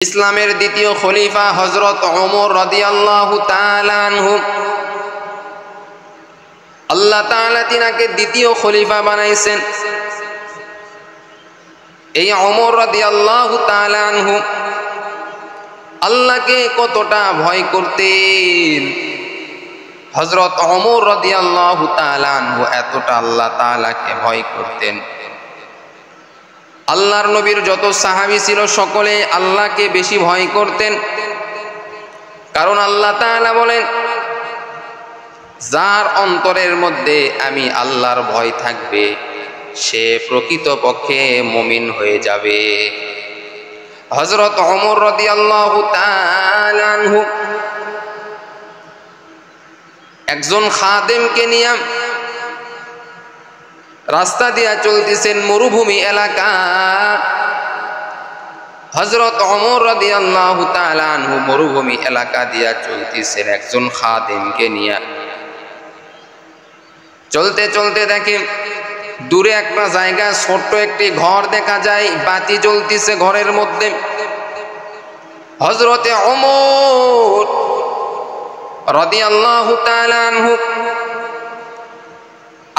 ইসলামের দ্বিতীয় খলিফা হযরত ওমর রাদিয়াল্লাহু তাআলা আনহু, আল্লাহ তাআলা তিনাকে দ্বিতীয় খলিফা বানাইছেন। এই ওমর রাদিয়াল্লাহু তাআলা আনহু আল্লাহকে কতটা ভয় করতেন। হযরত ওমর রাদিয়াল্লাহু তাআলা আনহু এতটা আল্লাহ তাআলাকে ভয় করতেন, আল্লাহর নবীর যত সাহাবী ছিল সকলে আল্লাহকে বেশি ভয় করতেন। কারণ আল্লাহ তাআলা বলেন, যার অন্তরের মধ্যে আমি আল্লাহর ভয় থাকবে সে প্রকৃতপক্ষে মুমিন হয়ে যাবে। হযরত ওমর রাদিয়াল্লাহু তাআলা আনহু একজন খাদেমকে নিয়ে রাস্তা দিয়া চলতেছেন, মরুভূমি এলাকা। হযরত ওমর রাদিয়াল্লাহু তাআলা আনহু মরুভূমি এলাকা দিয়া চলতেছেন একজন খাদেমকে নিয়ে। চলতে চলতে দেখে দূরে একটা জায়গা, ছোট্ট একটি ঘর দেখা যায়, বাতি জ্বলতেছে ঘরের মধ্যে। হযরতে ওমর রাদিয়াল্লাহু তাআলা আনহু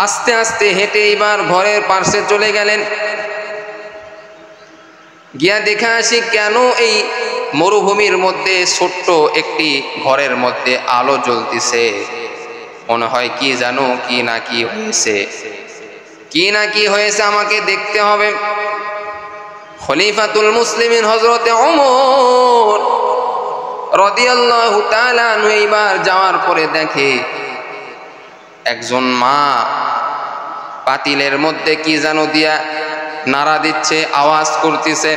আস্তে আস্তে হেঁটে এবার ঘরের পাশে চলে গেলেন। গিয়া দেখা আসি কেন এই মরুভূমির মধ্যে ছোট্ট একটি ঘরের মধ্যে আলো জ্বলতেছে। মনে হয় কি জানো কি না কি হয়েছে, কি না কি হয়েছে আমাকে দেখতে হবে। খলিফাতুল মুসলিমিন হযরতে ওমর রাদিয়াল্লাহু তাআলা আনহু এবার যাওয়ার পরে দেখে একজন মা পাতিলের মধ্যে কি যেন দিয়া নাড়া দিচ্ছে, আওয়াজ করতেছে।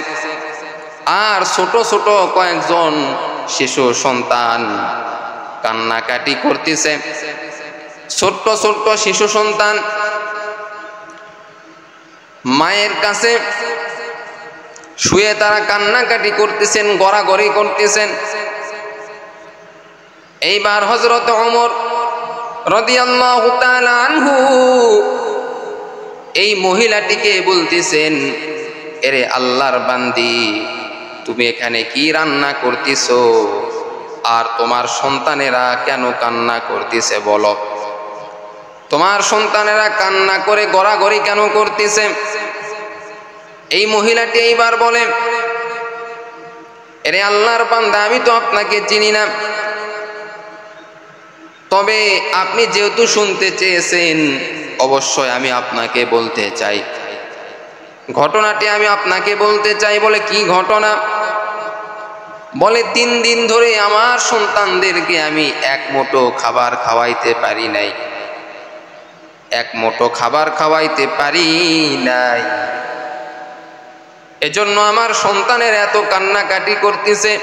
আর ছোট ছোট কয়েকজন শিশু সন্তান কান্নাকাটি করতেছে। ছোট্ট ছোট্ট শিশু সন্তান মায়ের কাছে শুয়ে তারা কান্নাকাটি করতেছেন, গড়াগড়ি করতেছেন। এইবার হযরত ওমর রাদিয়াল্লাহু তাআলা আনহু এই মহিলাটিকে বলতেছেন, এরে আল্লাহর বান্দি, তুমি এখানে কি রান্না করতেছো? আর তোমার সন্তানেরা কেন কান্না করতেছে বলো? তোমার সন্তানেরা কান্না করে গড়াগড়ি কেন করতেছে? এই মহিলাটি এইবার বলে, এরে আল্লাহর বান্দা, আমি তো আপনাকে চিনি না, তবে আপনি যেহেতু শুনতে চেয়েছেন অবশ্যই আমি আপনাকে বলতে চাই। ঘটনাটি আমি আপনাকে বলতে চাই। বলে কি ঘটনা? বলে 3 দিন ধরে আমার সন্তানদেরকে আমি এক মুঠো খাবার খাওয়াইতে পারি নাই, এক মুঠো খাবার খাওয়াইতে পারি নাই। এজন্য আমার সন্তানের এত কান্নাকাটি করতেছে।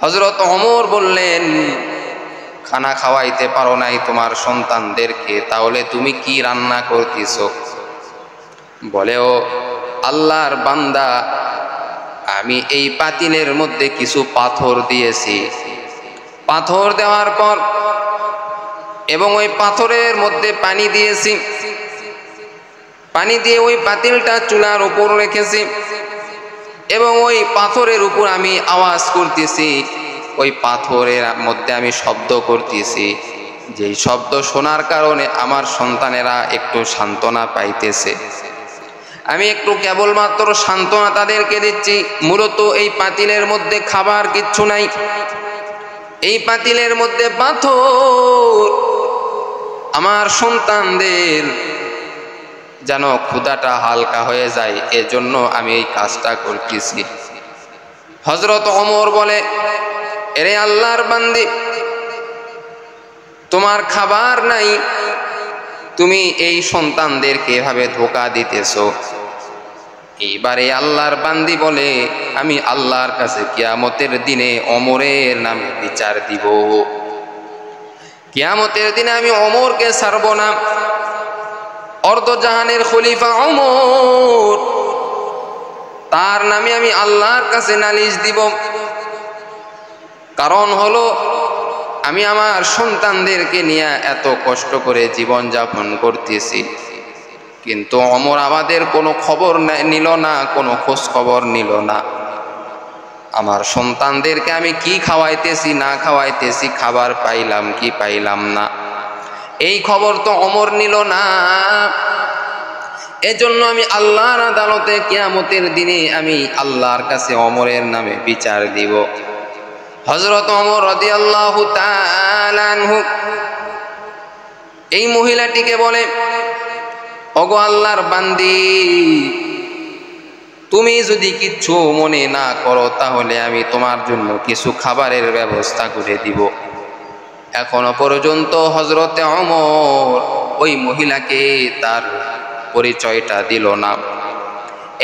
হযরত ওমর বললেন, খানা খাওয়াইতে পারো নাই তোমার সন্তানদেরকে, তাহলে তুমি কি রান্না করতেছো? বলে, ও আল্লাহর বান্দা, আমি এই পাতিলের মধ্যে কিছু পাথর দিয়েছি। পাথর দেওয়ার পর এবং ওই পাথরের মধ্যে পানি দিয়েছি, পানি দিয়ে ওই পাতিলটা চুলার উপর রেখেছি এবং ওই পাথরের উপর আমি আওয়াজ করতেছি। ওই পাথরের মধ্যে আমি শব্দ করতেছি, যেই শব্দ শোনার কারণে আমার সন্তানেরা একটু সান্ত্বনা পাইতেছে। আমি একটু কেবলমাত্র সান্ত্বনা তাদেরকে দিচ্ছি। মূলত এই পাতিলের মধ্যে খাবার কিচ্ছু নাই, এই পাতিলের মধ্যে পাথর। আমার সন্তানদের যেন ক্ষুধাটা হালকা হয়ে যায়, এজন্য আমি এই কাজটা করতেছি। হযরত ওমর বলে, এরে আল্লাহর বান্দি, তোমার খাবার নাই, তুমি এই সন্তানদেরকে এভাবে ধোঁকা দিতেছো। এইবারে আল্লাহর বান্দি বলে, আমি আল্লাহর কাছে কিয়ামতের দিনে ওমরের নামে বিচার দিব। কিয়ামতের দিনে আমি ওমরকে ছাড়ব না। অর্ধজাহানের খলিফা ওমর, তার নামে আমি আল্লাহর কাছে নালিশ দিব। কারণ হলো, আমি আমার সন্তানদেরকে নিয়ে এত কষ্ট করে জীবন যাপন করতেছি, কিন্তু ওমর আমাদের কোনো খবর নিল না, কোনো খোঁজ খবর নিল না। আমার সন্তানদেরকে আমি কি খাওয়াইতেছি না খাওয়াইতেছি, খাবার পাইলাম কি পাইলাম না, এই খবর তো ওমর নিল না। এজন্য আমি আল্লাহর আদালতে কিয়ামতের দিনে আমি আল্লাহর কাছে ওমরের নামে বিচার দিব। হযরত ওমর রাদিয়াল্লাহু তাআলা আনহু এই মহিলাটিকে বলে, ওগো আল্লাহর বান্দি, তুমি যদি কিচ্ছু মনে না করো তাহলে আমি তোমার জন্য কিছু খাবারের ব্যবস্থা করে দিব। এখনো পর্যন্ত হযরতে ওমর ওই মহিলাকে তার পরিচয়টা দিল না।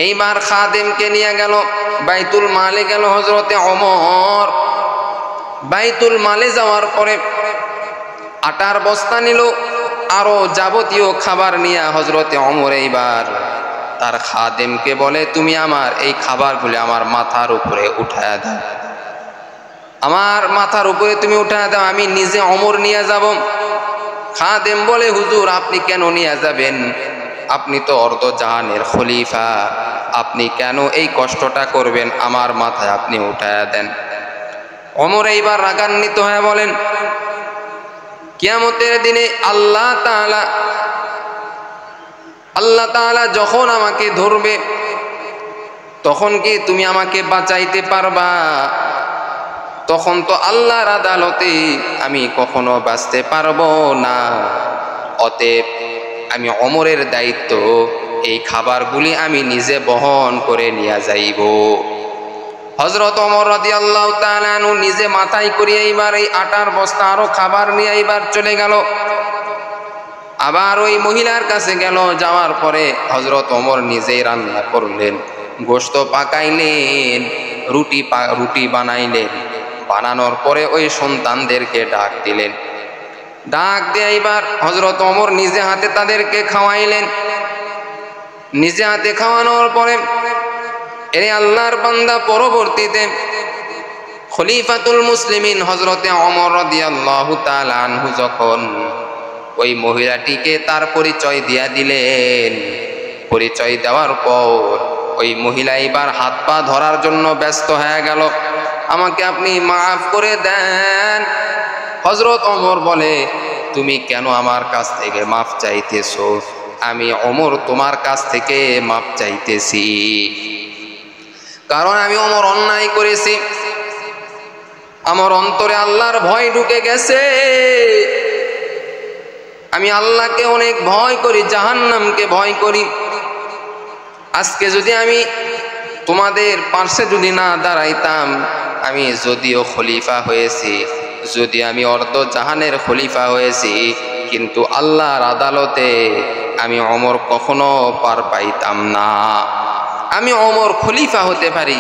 এইবার খাদেমকে নিয়ে গেল, বাইতুল মালে গেল হযরতে ওমর। বাইতুল মালে যাওয়ার পরে আটার বস্তা নিল, আরো যাবতীয় খাবার নিয়ে হযরতে ওমর এইবার তার খাদেমকে বলে, তুমি আমার এই খাবারগুলো আমার মাথার উপরে উঠায়া দাও, আমার মাথার উপরে তুমি উঠায়া দাও, আমি নিজে ওমর নিয়ে যাব। খাদেম বলে, হুজুর আপনি কেন নিয়ে যাবেন? আপনি তো অর্ধ জাহানের খলিফা, আপনি কেন এই কষ্টটা করবেন? আমার মাথায় আপনি উঠায়া দেন। ওমর এইবার রাগান্বিত হয়ে বলেন, কিয়ামতের দিনে আল্লাহ তাআলা যখন আমাকে ধরবে তখন কি তুমি আমাকে বাঁচাইতে পারবা? তখন তো আল্লাহর আদালতে আমি কখনো বাঁচতে পারবো না। অতএব আমি ওমরের দায়িত্ব, এই খাবারগুলি আমি নিজে বহন করে নিয়ে যাইব। হযরত ওমর রাদিয়াল্লাহু তাআলা আনহু নিজে মাথায় করিয়ে এইবার এই আটার বস্তা আরো খাবার নিয়ে এইবার চলে গেল। আবার ওই মহিলার কাছে গেল, যাওয়ার পরে হযরত ওমর নিজেই রান্না করলেন, গোশত পাকাইলেন, রুটি বানাইলেন। বানানোর পরে ওই সন্তানদেরকে ডাক দিলেন, ডাক দিয়ে এইবার হযরত ওমর নিজে হাতে তাদেরকে খাওয়াইলেন। নিজে হাতে খাওয়ানোর পরে এরে আল্লাহর বান্দা, পরবর্তীতে খলিফাতুল মুসলিমিন হযরতে ওমর রাদিয়াল্লাহু তাআলা আনহু যখন ওই মহিলাটিকে তার পরিচয় দিয়া দিলেন, পরিচয় দেওয়ার পর ওই মহিলা এবার হাত পা ধরার জন্য ব্যস্ত হয়ে গেল, আমাকে আপনি মাফ করে দেন। হযরত ওমর বলে, তুমি কেন আমার কাছ থেকে মাফ চাইতেছো? আমি ওমর তোমার কাছ থেকে মাফ চাইতেছি, কারণ আমি ওমর অন্যায় করেছি, আমার অন্তরে আল্লাহর ভয় ঢুকে গেছে, আমি আল্লাহকে অনেক ভয় করি, জাহান্নামকে ভয় করি। আজকে যদি আমি তোমাদের পাশে যদি না দাঁড়াইতাম, আমি যদিও খলিফা হয়েছি, যদি আমি অর্ধ জাহানের খলিফা হয়েছি, কিন্তু আল্লাহর আদালতে আমি ওমর কখনো পার পাইতাম না। আমি ওমর খলিফা হতে পারি,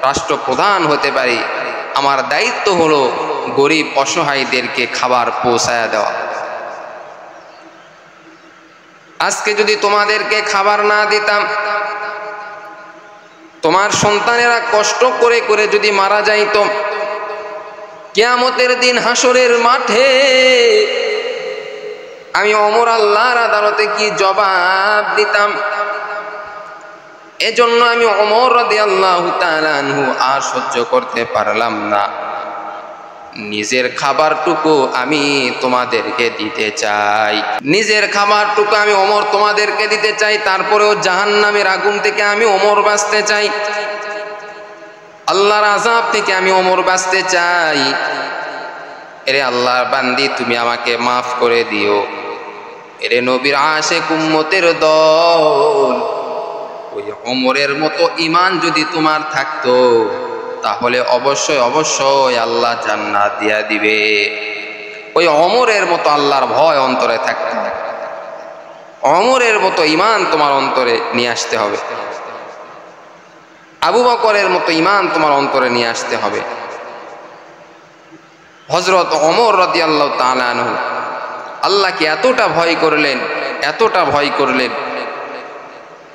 রাষ্ট্রপ্রধান হতে পারি, আমার দায়িত্ব হলো গরিব অসহায়দেরকে খাবার পৌঁছায়া দেওয়া। আজকে যদি তোমাদেরকে খাবার না দিতাম, তোমার সন্তানেরা কষ্ট করে করে যদি মারা যাইত, কিয়ামতের দিন হাসরের মাঠে আমি ওমর আল্লাহর আদালতে কি জবাব দিতাম? এজন্য আমি ওমর রাদিয়াল্লাহু তাআলা আনহু আর সহ্য করতে পারলাম না। নিজের খাবারটুকু আমি তোমাদেরকে দিতে চাই, নিজের খাবারটুকু আমি ওমর তোমাদেরকে দিতে চাই, তারপরেও জাহান্নামের আগুন থেকে আমি ওমর বাঁচতে চাই, আল্লাহর আযাব থেকে আমি ওমর বাঁচতে চাই। এরে আল্লাহর বান্দি, তুমি আমাকে মাফ করে দিও। এরে নবীর আশিক উম্মতের দল, ওই ওমরের মতো ঈমান যদি তোমার থাকতো তাহলে অবশ্যই অবশ্যই আল্লাহ জান্নাত দিয়া দিবে। ওই ওমরের মতো আল্লাহর ভয় অন্তরে থাকতে হবে, ওমরের মতো ঈমান তোমার অন্তরে নিয়ে আসতে হবে, আবু বকরের মতো ঈমান তোমার অন্তরে নিয়ে আসতে হবে। হযরত ওমর রাদিয়াল্লাহু তাআলা আনহু আল্লাহকে এতটা ভয় করলেন, এতটা ভয় করলেন,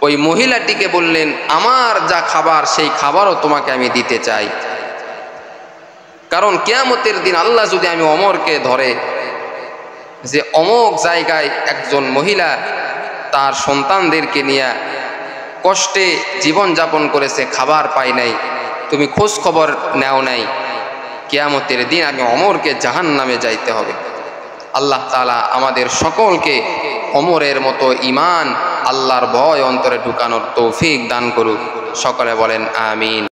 ওই মহিলাটিকে বললেন, আমার যা খাবার সেই খাবারও তোমাকে আমি দিতে চাই, কারণ কিয়ামতের দিন আল্লাহ যদি আমি ওমরকে ধরে যে অমুক জায়গায় একজন মহিলা তার সন্তানদেরকে নিয়ে কষ্টে জীবন যাপন করেছে, খাবার পায় নাই, তুমি খোঁজ খবর নেও নাই, কিয়ামতের দিন আমি ওমরকে জাহান্নামে যাইতে হবে। আল্লাহ তাআলা আমাদের সকলকে ওমরের মতো ঈমান, আল্লাহর ভয় অন্তরে ঢুকানোর তৌফিক দান করুক। সকলে বলেন আমিন।